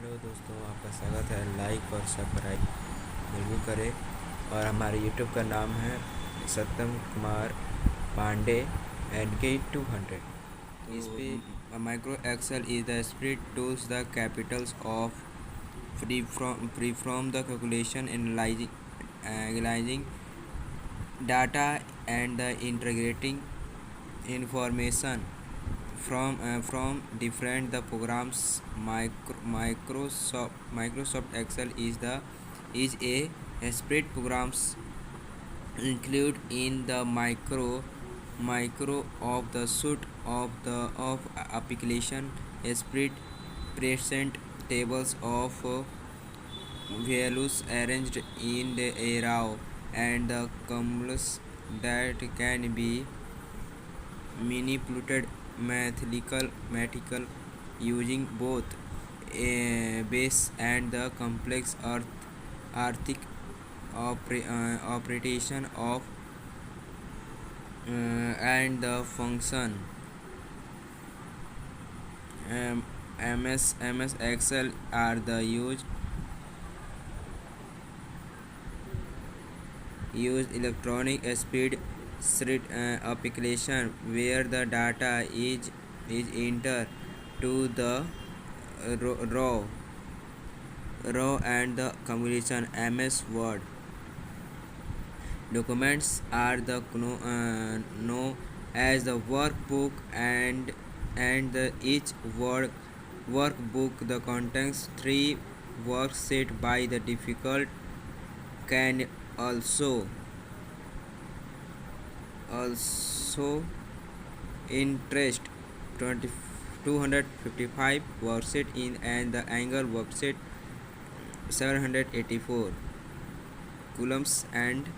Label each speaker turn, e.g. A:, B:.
A: Hello दोस्तों, आपका स्वागत है। लाइक और सब्सक्राइब जरूर करें। और हमारे यूट्यूब का नाम है सत्यम कुमार पांडे NK 200। तो इस पे micro excel is the spread tools the capitals of free from the calculation analyzing data and the integrating information from different the programs. Microsoft Excel is a spread programs include in the micro of the suite of application spread present tables of values arranged in the arrow and the columns that can be manipulated mathematical using both a base and the complex arithmetic operation of and the function. MS Excel are the used electronic spread application where the data is entered to the row and the combination. MS Word documents are the known as the workbook and each workbook the contains three works set by the difficult can also interest 20 255 worksheet in and the angle worksheet 784 coulombs and